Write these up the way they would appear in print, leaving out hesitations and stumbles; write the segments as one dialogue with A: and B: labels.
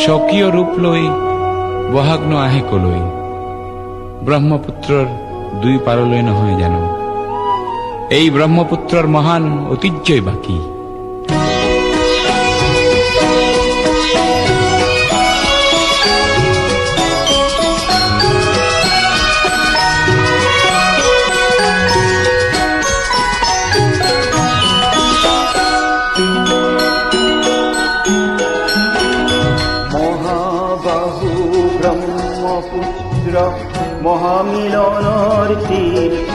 A: স্বকীয় ৰূপ লৈ বহাগ ন আহে কলৈ, ব্ৰহ্মপুত্ৰৰ দুই পাৰলৈ নহয় জানো, এই ব্ৰহ্মপুত্ৰৰ মহান ঐতিহ্যই বাকী।
B: মহাবাহু ব্রহ্মপুত্র মহামিলনৰ তীৰ্থ,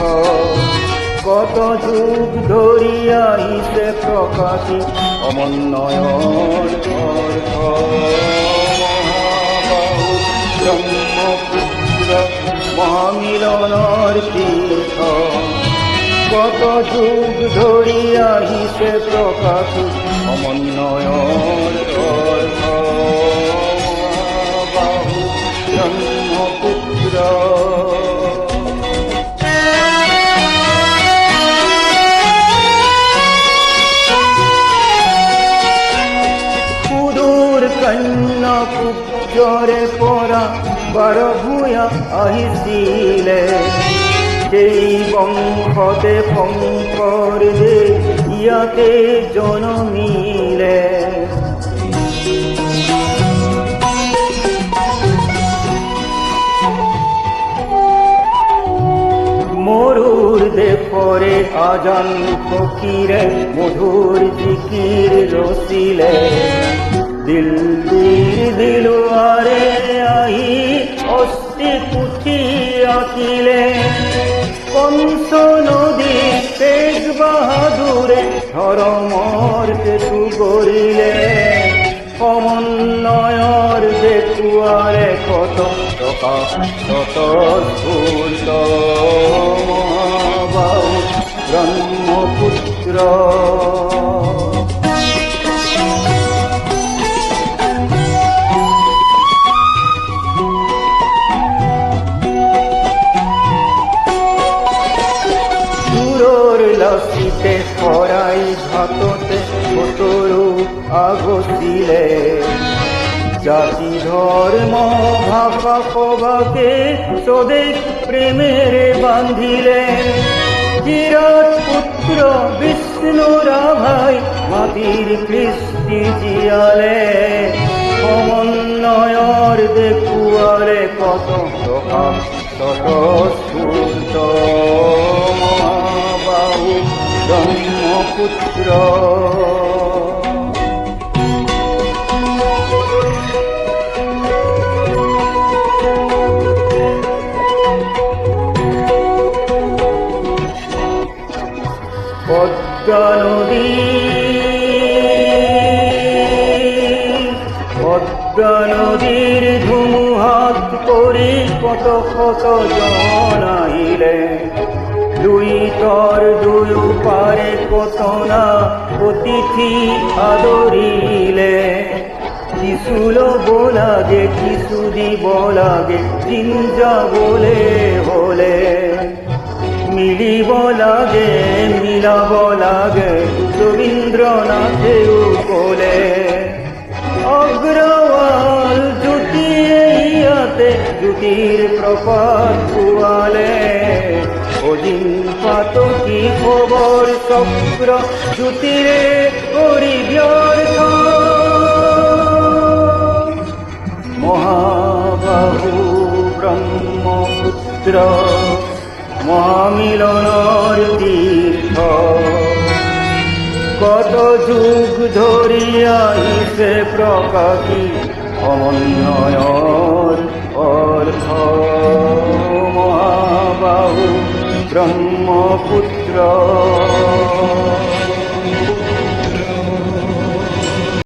B: কত যুগ ধৰিয়া ইছে প্ৰকাশী সমন্বয়ৰ অৰ্থ। মহাবাহু ব্ৰহ্মপুত্র মহামিলনৰ তীৰ্থ, কত যুগ ধৰিয়া ইছে প্ৰকাশী সমন্বয়ৰ অৰ্থ। মহাবাহু ব্রহ্মপুত্র সুদূর কন্যা কুব্জরে পৰা বাৰ ভূঞা আহিছিলে, সেই বংশতে শংকৰ দেৱ ইয়াতে জনমিলে। মৰুৰ দেশৰে আজান ফকীৰে মধুৰ জিকিৰ ৰচিলে, দিল্লীৰ দিলৱাৰে আহি অস্থি পুথি আঁকিলে। পঞ্চ নদী তেজ বাহাদুৰে ধৰ্মৰ সেতু গঢ়িলে, সমন্বয়ৰ দেখুৱালে কত টকা স্বতঃস্ফূৰ্ত। মহাবাহু ব্ৰহ্মপুত্ৰ লাচিতে শৰাই ঘাটতে বতৰো আগছিলে, জাতি ধৰ্ম ভাষা সবাকে স্বদেশ প্ৰেমেৰে বান্ধিলে। বিৰাট পুত্ৰ বিষ্ণু ৰাভাই মাটিৰ কৃষ্টি জীয়ালে, সমন্বয়ৰ দেখুৱালে কত টকা স্বতঃস্ফূৰ্ত। মহাবাহু ব্ৰহ্মপুত্ৰ পদ্মা নদীৰ ধুমুহাত পৰি কত শত জন আহিলে, দুই তৰ দুয়ো পাৰে কতনা অতিথি আদৰিলে। কিছু ল'ব লাগে কিছু দিব লাগে, দিন যাবলে হলে মিলিব লাগে মিলাব লাগে, ৰবীন্দ্ৰনাথেও ক'লে। অগ্ৰৱাল জ্যোতিয়ে ইয়াতে জ্যোতিৰ প্ৰপাত পোৱালে, অজিন পাতকী খবৰ চক্ৰ জ্যোতিৰে কৰি ব্যৰ্থ। মহাবাহু ব্ৰহ্মপুত্ৰ মহামিলনৰ তীৰ্থ, কত যুগ ধৰি আহিছে প্ৰকাশী সমন্বয়ৰ অৰ্থ। মহাবাহু ব্ৰহ্মপুত্ৰ